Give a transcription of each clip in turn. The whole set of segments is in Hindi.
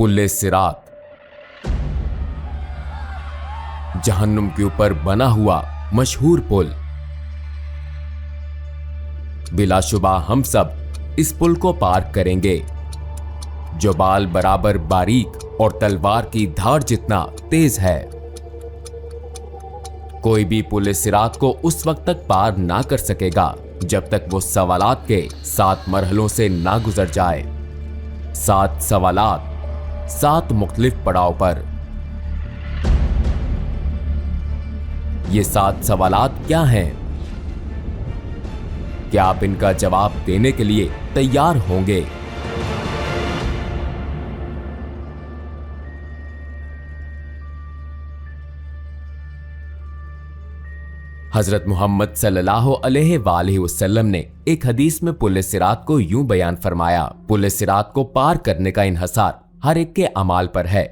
पुल सिरात, जहन्नुम के ऊपर बना हुआ मशहूर पुल। बिलाशुबा हम सब इस पुल को पार करेंगे, जो बाल बराबर बारीक और तलवार की धार जितना तेज है। कोई भी पुल सिरात को उस वक्त तक पार ना कर सकेगा जब तक वो सवालात के 7 मरहलों से ना गुजर जाए। 7 सवालात, 7 मुख्तलिफ पड़ाव पर। ये 7 सवालात क्या हैं? क्या आप इनका जवाब देने के लिए तैयार होंगे? हजरत मोहम्मद सल्लल्लाहु अलैहि वसल्लम ने एक हदीस में पुल सिरात को यूं बयान फरमाया, पुल सिरात को पार करने का इन्हसार हर एक के अमाल पर है।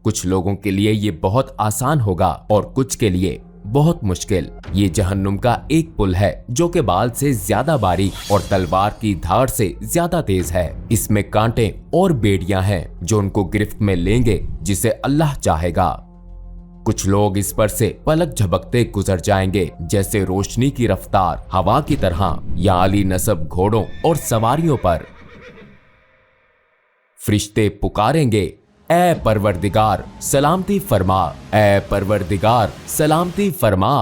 कुछ लोगों के लिए ये बहुत आसान होगा और कुछ के लिए बहुत मुश्किल। ये जहन्नुम का एक पुल है जो के बाल से ज्यादा बारीक और तलवार की धार से ज्यादा तेज है। इसमें कांटे और बेड़ियां हैं जो उनको गिरफ्त में लेंगे जिसे अल्लाह चाहेगा। कुछ लोग इस पर से पलक झपकते गुजर जाएंगे जैसे रोशनी की रफ्तार हवा की तरह, या आली नस्ब घोड़ों और सवारियों पर। फरिश्ते पुकारेंगे, ऐ परवरदिगार सलामती फरमा, ऐ परवरदिगार सलामती फरमा।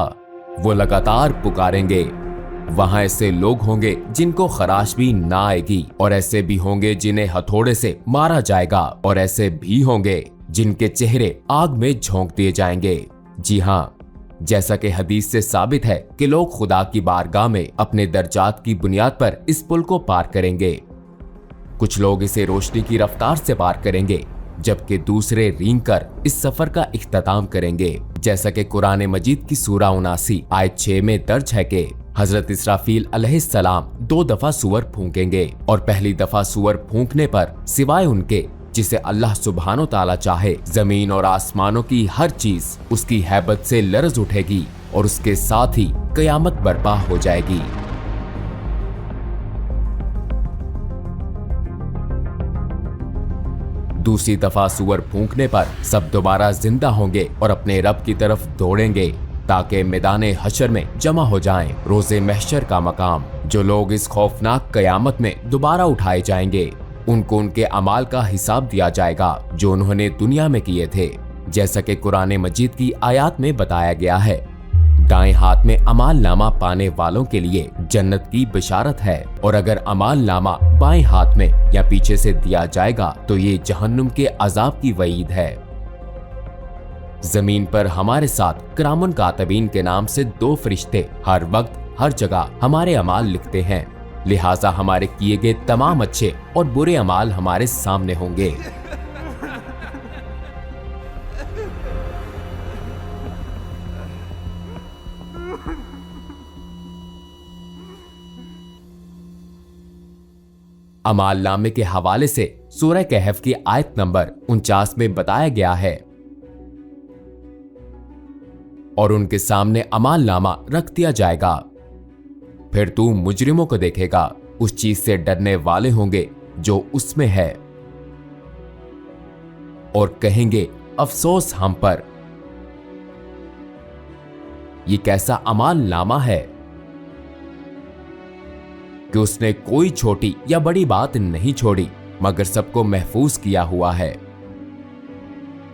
वो लगातार पुकारेंगे। वहां ऐसे लोग होंगे जिनको खराश भी ना आएगी, और ऐसे भी होंगे जिन्हें हथौड़े से मारा जाएगा, और ऐसे भी होंगे जिनके चेहरे आग में झोंक दिए जाएंगे। जी हाँ, जैसा कि हदीस से साबित है कि लोग खुदा की बारगाह में अपने दर्जात की बुनियाद पर इस पुल को पार करेंगे। कुछ लोग इसे रोशनी की रफ्तार से पार करेंगे, जबकि दूसरे रेंग कर इस सफर का इख्तिताम करेंगे। जैसा कि कुरान मजीद की सूरा 79 आयत 6 में दर्ज है कि हजरत इसराफील अलैहिस्सलाम 2 दफा सूअर फूंकेंगे, और पहली दफा सूअर फूंकने पर सिवाय उनके जिसे अल्लाह सुब्हानो ताला चाहे, जमीन और आसमानों की हर चीज उसकी हैबत से लरज उठेगी और उसके साथ ही कयामत बर्पा हो जाएगी। दूसरी दफा सूअर फूंकने पर सब दोबारा जिंदा होंगे और अपने रब की तरफ दौड़ेंगे ताकि मैदाने हशर में जमा हो जाएं, रोजे महशर का मकाम। जो लोग इस खौफनाक कयामत में दोबारा उठाए जाएंगे, उनको उनके अमाल का हिसाब दिया जाएगा जो उन्होंने दुनिया में किए थे। जैसा कि कुरान मजीद की आयत में बताया गया है, दाएं हाथ में अमाल नामा पाने वालों के लिए जन्नत की बिशारत है, और अगर अमाल नामा बाएं हाथ में या पीछे से दिया जाएगा तो ये जहन्नुम के अजाब की वईद है। जमीन पर हमारे साथ किरामुन कातिबीन के नाम से 2 फरिश्ते हर वक्त हर जगह हमारे अमाल लिखते हैं, लिहाजा हमारे किए गए तमाम अच्छे और बुरे अमाल हमारे सामने होंगे। अमाल नामे के हवाले से सूरह कहफ की आयत नंबर 49 में बताया गया है, और उनके सामने अमाल नामा रख दिया जाएगा। फिर तू मुजरिमों को देखेगा, उस चीज से डरने वाले होंगे जो उसमें है, और कहेंगे अफसोस हम पर। ये कैसा अमाल नामा है कि उसने कोई छोटी या बड़ी बात नहीं छोड़ी, मगर सबको महफूज किया हुआ है,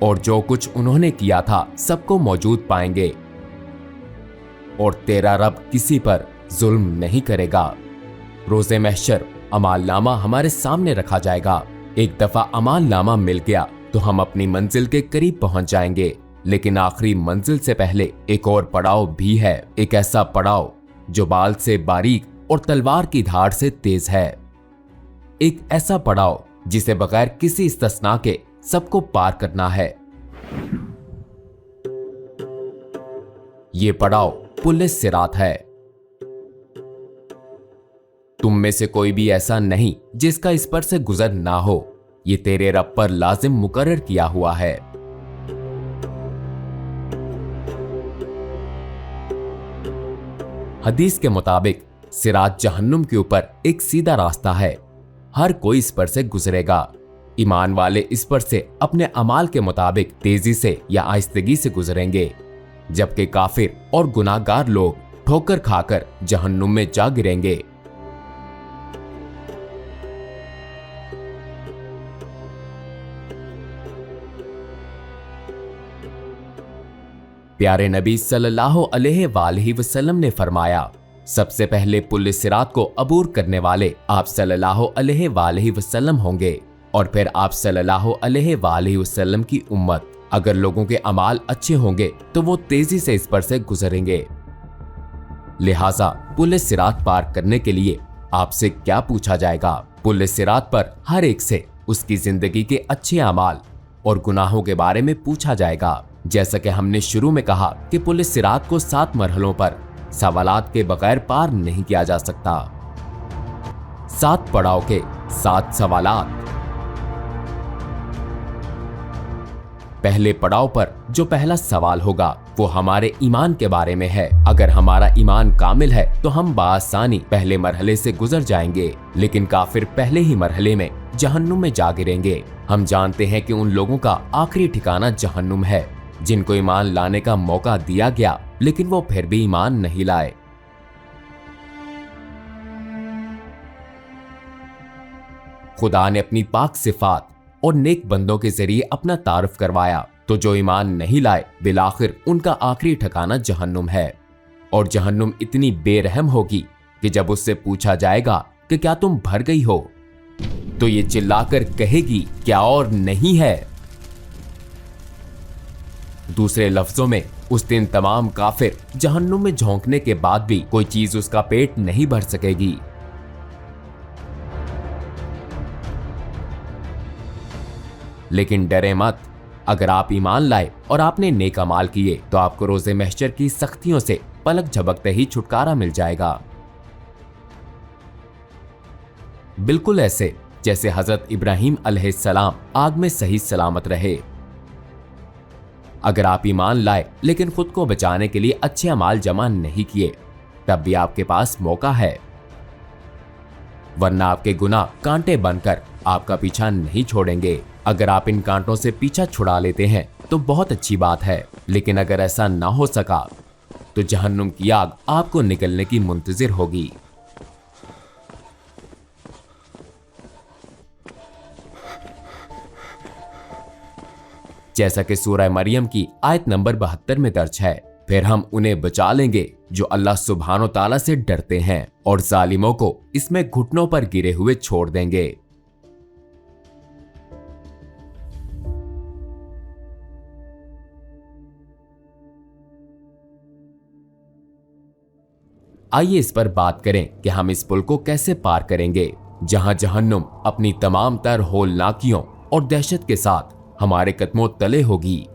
और जो कुछ उन्होंने किया था सबको मौजूद पाएंगे, और तेरा रब किसी पर जुल्म नहीं करेगा। रोजे महशर अमाल नामा हमारे सामने रखा जाएगा। एक दफा अमाल नामा मिल गया तो हम अपनी मंजिल के करीब पहुंच जाएंगे, लेकिन आखिरी मंजिल से पहले एक और पड़ाव भी है, एक ऐसा पड़ाव जो बाल से बारीक और तलवार की धार से तेज है। एक ऐसा पड़ाव जिसे बगैर किसी इस्तिस्ना के सबको पार करना है। ये पड़ाव पुल सिरात है। तुम में से कोई भी ऐसा नहीं जिसका इस पर से गुजर ना हो। ये तेरे रब पर लाजिम मुकर्रर किया हुआ है। हदीस के मुताबिक सिरात जहन्नुम के ऊपर एक सीधा रास्ता है, हर कोई इस पर से गुजरेगा। ईमान वाले इस पर से अपने अमाल के मुताबिक तेजी से या आहिस्तगी से गुजरेंगे, जबकि काफिर और गुनाहगार लोग ठोकर खाकर जहन्नुम में जा गिरेंगे। प्यारे नबी सल्लल्लाहु अलैहि वसल्लम ने फरमाया, सबसे पहले पुल सिरात को अबूर करने वाले आप सल्लल्लाहु अलैहि वसल्लम होंगे और फिर आप सल्लल्लाहु अलैहि वसल्लम की उम्मत। अगर लोगों के अमाल अच्छे होंगे तो वो तेजी से इस पर से गुजरेंगे। लिहाजा पुल सिरात पार करने के लिए आपसे क्या पूछा जाएगा? पुल सिरात पर हर एक से उसकी जिंदगी के अच्छे अमाल और गुनाहों के बारे में पूछा जाएगा। जैसा कि हमने शुरू में कहा कि पुल सिरात को 7 मरहलों पर सवालात के बगैर पार नहीं किया जा सकता। 7 पड़ाव के 7 सवालात। पहले पड़ाव पर जो पहला सवाल होगा वो हमारे ईमान के बारे में है। अगर हमारा ईमान कामिल है तो हम बासानी पहले मरहले से गुजर जाएंगे, लेकिन काफिर पहले ही मरहले में जहन्नुम में जा गिरेंगे। हम जानते हैं कि उन लोगों का आखिरी ठिकाना जहन्नुम है जिनको ईमान लाने का मौका दिया गया लेकिन वो फिर भी ईमान नहीं लाए। खुदा ने अपनी पाक सिफात और नेक बंदों के जरिए अपना तारुफ करवाया, तो जो ईमान नहीं लाए बिलाखिर उनका आखिरी ठिकाना जहन्नुम है। और जहन्नुम इतनी बेरहम होगी कि जब उससे पूछा जाएगा कि क्या तुम भर गई हो, तो ये चिल्लाकर कहेगी क्या और नहीं है। दूसरे लफ्जों में उस दिन तमाम काफिर जहन्नुम में झोंकने के बाद भी कोई चीज उसका पेट नहीं भर सकेगी। लेकिन डरे मत, अगर आप ईमान लाए और आपने नेक अमाल किए तो आपको रोजे महशर की सख्तियों से पलक झपकते ही छुटकारा मिल जाएगा, बिल्कुल ऐसे जैसे हजरत इब्राहिम अलैहिस्सलाम आग में सही सलामत रहे। अगर आप ईमान लाए लेकिन खुद को बचाने के लिए अच्छे अमाल जमा नहीं किए, तब भी आपके पास मौका है, वरना आपके गुनाह कांटे बनकर आपका पीछा नहीं छोड़ेंगे। अगर आप इन कांटों से पीछा छुड़ा लेते हैं तो बहुत अच्छी बात है, लेकिन अगर ऐसा ना हो सका तो जहन्नुम की आग आपको निकलने की मुंतजिर होगी। जैसा कि सूरह मरियम की आयत नंबर 72 में दर्ज है, फिर हम उन्हें बचा लेंगे जो अल्लाह सुब्हानो ताला से डरते हैं और जालिमों को इसमें घुटनों पर गिरे हुए छोड़ देंगे। आइए इस पर बात करें कि हम इस पुल को कैसे पार करेंगे, जहां जहन्नुम अपनी तमाम तर होलनाकियों और दहशत के साथ हमारे कदमों तले होगी।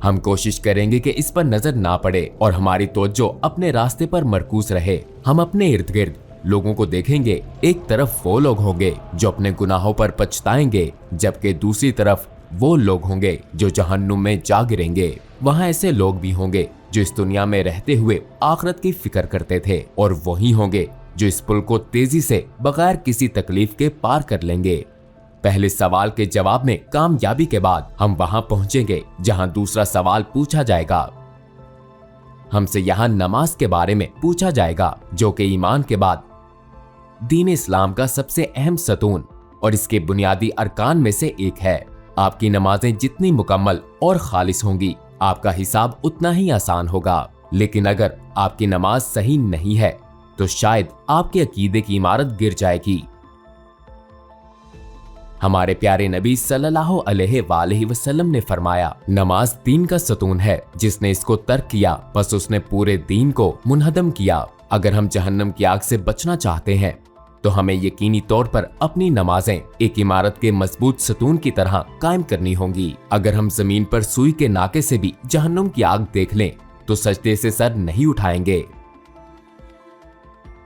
हम कोशिश करेंगे कि इस पर नजर ना पड़े और हमारी तवज्जो अपने रास्ते पर मरकूज रहे। हम अपने इर्द गिर्द लोगों को देखेंगे। एक तरफ वो लोग होंगे जो अपने गुनाहों पर पछताएंगे, जबकि दूसरी तरफ वो लोग होंगे जो जहन्नुम में जा गिरेंगे। वहां ऐसे लोग भी होंगे जो इस दुनिया में रहते हुए आखिरत की फिक्र करते थे, और वही होंगे जो इस पुल को तेजी से बगैर किसी तकलीफ के पार कर लेंगे। पहले सवाल के जवाब में कामयाबी के बाद हम वहां पहुंचेंगे जहां दूसरा सवाल पूछा जाएगा। हमसे यहां नमाज के बारे में पूछा जाएगा, जो कि ईमान के बाद दीन इस्लाम का सबसे अहम सतून और इसके बुनियादी अरकान में से एक है। आपकी नमाजें जितनी मुकम्मल और खालिस होंगी, आपका हिसाब उतना ही आसान होगा। लेकिन अगर आपकी नमाज सही नहीं है तो शायद आपके अकीदे की इमारत गिर जाएगी। हमारे प्यारे नबी सल्लल्लाहु अलैहि वसल्लम ने फरमाया, नमाज दीन का सतून है, जिसने इसको तर्क किया बस उसने पूरे दीन को मुनहदम किया। अगर हम जहन्नम की आग से बचना चाहते हैं तो हमें यकीनी तौर पर अपनी नमाजें एक इमारत के मजबूत सतून की तरह कायम करनी होंगी। अगर हम जमीन पर सुई के नाके से भी जहन्नुम की आग देख लें तो सजदे से सर नहीं उठाएंगे।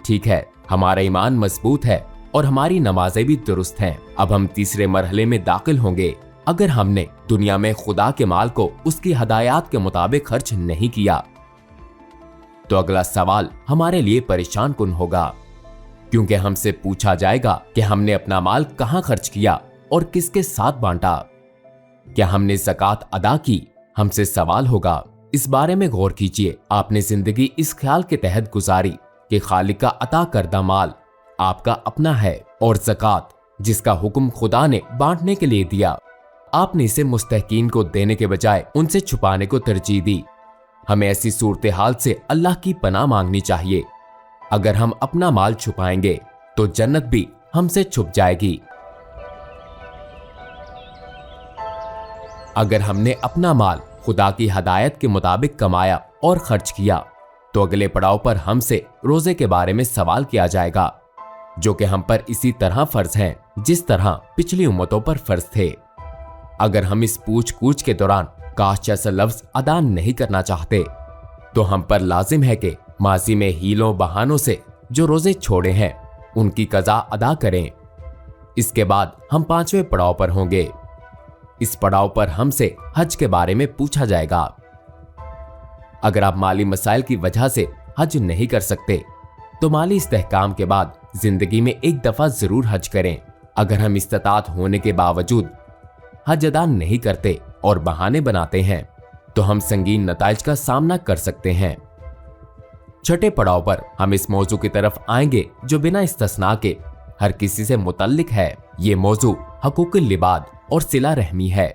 ठीक है, हमारा ईमान मजबूत है और हमारी नमाजें भी दुरुस्त हैं। अब हम तीसरे मरहले में दाखिल होंगे। अगर हमने दुनिया में खुदा के माल को उसकी हदायत के मुताबिक खर्च नहीं किया तो अगला सवाल हमारे लिए परेशान कुन होगा, क्योंकि हमसे पूछा जाएगा कि हमने अपना माल कहां खर्च किया और किसके साथ बांटा? क्या हमने ज़कात अदा की? हमसे सवाल होगा। इस बारे में गौर कीजिए। आपने जिंदगी इस ख्याल के तहत गुजारी कि खालिक का अता करदा माल आपका अपना है और ज़कात जिसका हुक्म खुदा ने बांटने के लिए दिया, आपने इसे मुस्तहकीन को देने के बजाय उनसे छुपाने को तरजीह दी। हमें ऐसी सूरत हाल से अल्लाह की पनाह मांगनी चाहिए। अगर हम अपना माल छुपाएंगे तो जन्नत भी हमसे छुप जाएगी। अगर हमने अपना माल खुदा की हदायत के मुताबिक कमाया और खर्च किया तो अगले पड़ाव पर हमसे रोजे के बारे में सवाल किया जाएगा, जो कि हम पर इसी तरह फर्ज हैं जिस तरह पिछली उम्मतों पर फर्ज थे। अगर हम इस पूछ कूछ के दौरान काश जैसा लफ्ज अदा नहीं करना चाहते तो हम पर लाजिम है कि माजी में हीलों बहानों से जो रोजे छोड़े हैं उनकी कज़ा अदा करें। इसके बाद हम 5वें पड़ाव पर होंगे। इस पड़ाव पर हमसे हज के बारे में पूछा जाएगा। अगर आप माली मसाइल की वजह से हज नहीं कर सकते तो माली इस्तेहकाम के बाद जिंदगी में एक दफा जरूर हज करें। अगर हम इस्तात होने के बावजूद हज अदा नहीं करते और बहाने बनाते हैं तो हम संगीन नताइज का सामना कर सकते हैं। छठे पड़ाव पर हम इस मौजू की तरफ आएंगे जो बिना इस्तिस्ना के हर किसी से मुतल्लिक है। ये मौजू हकूकुल लिबाद और सिला रहमी है।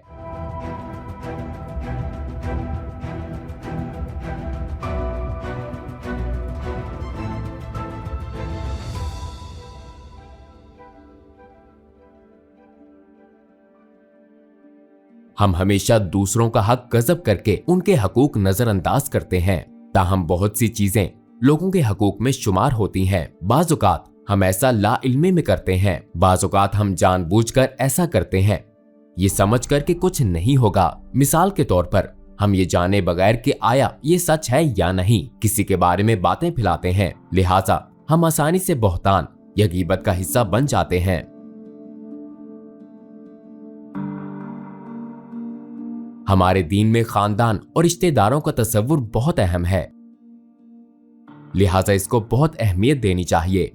हम हमेशा दूसरों का हक गजब करके उनके हकूक नजरअंदाज करते हैं, ताहम बहुत सी चीजें लोगों के हकूक में शुमार होती हैं। बाज़ औक़ात हम ऐसा लाइल्मी में करते हैं, बाज़ औक़ात हम जानबूझकर ऐसा करते हैं ये समझ कर कि कुछ नहीं होगा। मिसाल के तौर पर हम ये जाने बगैर कि आया ये सच है या नहीं किसी के बारे में बातें फैलाते हैं, लिहाजा हम आसानी से बहतान या गीबत का हिस्सा बन जाते हैं। हमारे दीन में खानदान और रिश्तेदारों का तस्वुर बहुत अहम है, लिहाजा इसको बहुत अहमियत देनी चाहिए।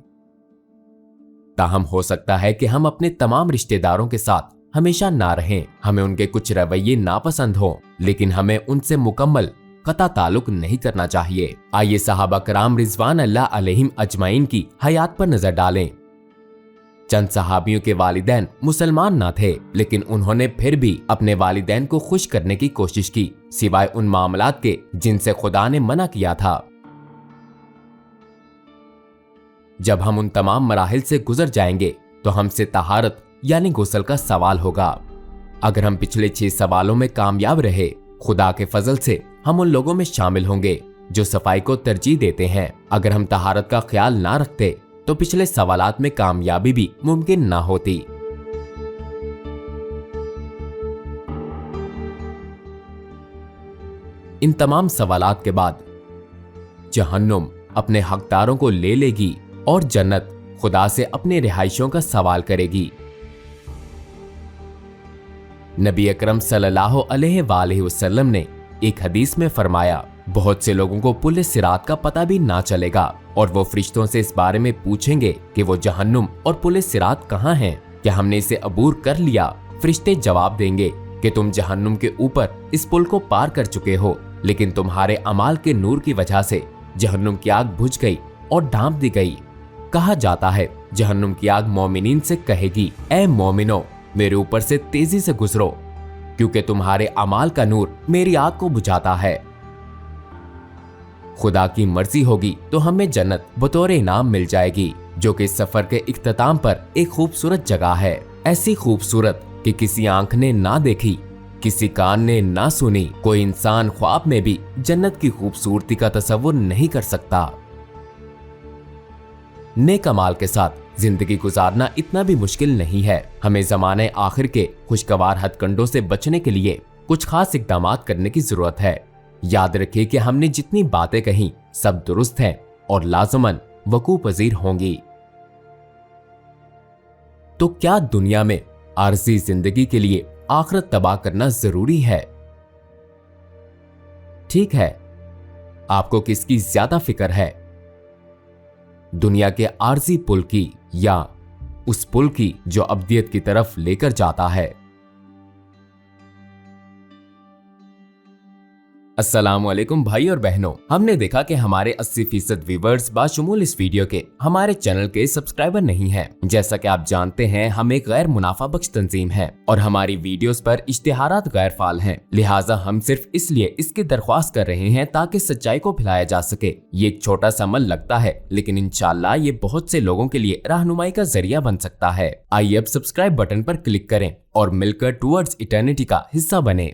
ताहम हो सकता है कि हम अपने तमाम रिश्तेदारों के साथ हमेशा ना रहें, हमें उनके कुछ रवैये नापसंद हो, लेकिन हमें उनसे मुकम्मल कता ताल्लुक नहीं करना चाहिए। आइए सहाबा कराम रिजवान अल्लाह अलैहिम अजमाइन की हयात पर नजर डालें। चंद सहाबियों के वालिदैन मुसलमान ना थे, लेकिन उन्होंने फिर भी अपने वालिदैन को खुश करने की कोशिश की, सिवाय उन मामलात के जिनसे खुदा ने मना किया था। जब हम उन तमाम मराहिल से गुजर जाएंगे तो हमसे तहारत यानी गुस्ल का सवाल होगा। अगर हम पिछले 6 सवालों में कामयाब रहे, खुदा के फजल से हम उन लोगों में शामिल होंगे जो सफाई को तरजीह देते हैं। अगर हम तहारत का ख्याल ना रखते तो पिछले सवालात में कामयाबी भी मुमकिन ना होती। इन तमाम सवालात के बाद जहन्नुम अपने हकदारों को ले लेगी और जन्नत खुदा से अपने रिहाइशों का सवाल करेगी। नबी अकरम सल्लल्लाहु अलैहि वसल्लम ने एक हदीस में फरमाया, बहुत से लोगों को पुल सिरात का पता भी ना चलेगा और वो फरिश्तों से इस बारे में पूछेंगे कि वो जहन्नुम और पुल सिरात कहाँ हैं, क्या हमने इसे अबूर कर लिया? फरिश्ते जवाब देंगे कि तुम जहन्नुम के ऊपर इस पुल को पार कर चुके हो, लेकिन तुम्हारे अमाल के नूर की वजह से जहन्नुम की आग बुझ गई और ढांप दी गई। कहा जाता है जहन्नुम की आग मोमिनीन से कहेगी, ए मोमिनो, मेरे ऊपर से तेजी से गुजरो, क्योंकि तुम्हारे अमाल का नूर मेरी आग को बुझाता है। खुदा की मर्जी होगी तो हमें जन्नत बतौर इनाम मिल जाएगी, जो कि इस सफर के इख्तिताम पर एक खूबसूरत जगह है। ऐसी खूबसूरत कि किसी आंख ने ना देखी, किसी कान ने ना सुनी, कोई इंसान ख्वाब में भी जन्नत की खूबसूरती का तस्वुर नहीं कर सकता। नेक अमाल के साथ जिंदगी गुजारना इतना भी मुश्किल नहीं है। हमें ज़माने आखिर के खुशगवार हथकंडों से बचने के लिए कुछ खास इक़दाम करने की जरूरत है। याद रखिए कि हमने जितनी बातें कही सब दुरुस्त हैं और लाज़मन वकू पजीर होंगी। तो क्या दुनिया में आरज़ी जिंदगी के लिए आखिरत तबाह करना जरूरी है? ठीक है, आपको किसकी ज्यादा फिक्र है, दुनिया के आरज़ी पुल की या उस पुल की जो अब्दियत की तरफ लेकर जाता है। अस्सलामुअलैकुम भाई और बहनों, हमने देखा कि हमारे 80% व्यूवर्स बाशमूल इस वीडियो के हमारे चैनल के सब्सक्राइबर नहीं हैं। जैसा कि आप जानते हैं, हम एक गैर मुनाफा बख्श तंजीम है और हमारी वीडियोस पर इश्तिहारात गैर फाल हैं। लिहाजा हम सिर्फ इसलिए इसकी दरख्वास्त कर रहे हैं ताकि सच्चाई को फैलाया जा सके। ये एक छोटा सा अमल लगता है, लेकिन इंशाल्लाह ये बहुत से लोगों के लिए रहनुमाई का जरिया बन सकता है। आइए अब सब्सक्राइब बटन पर क्लिक करें और मिलकर टुवर्ड्स इटर्निटी का हिस्सा बने।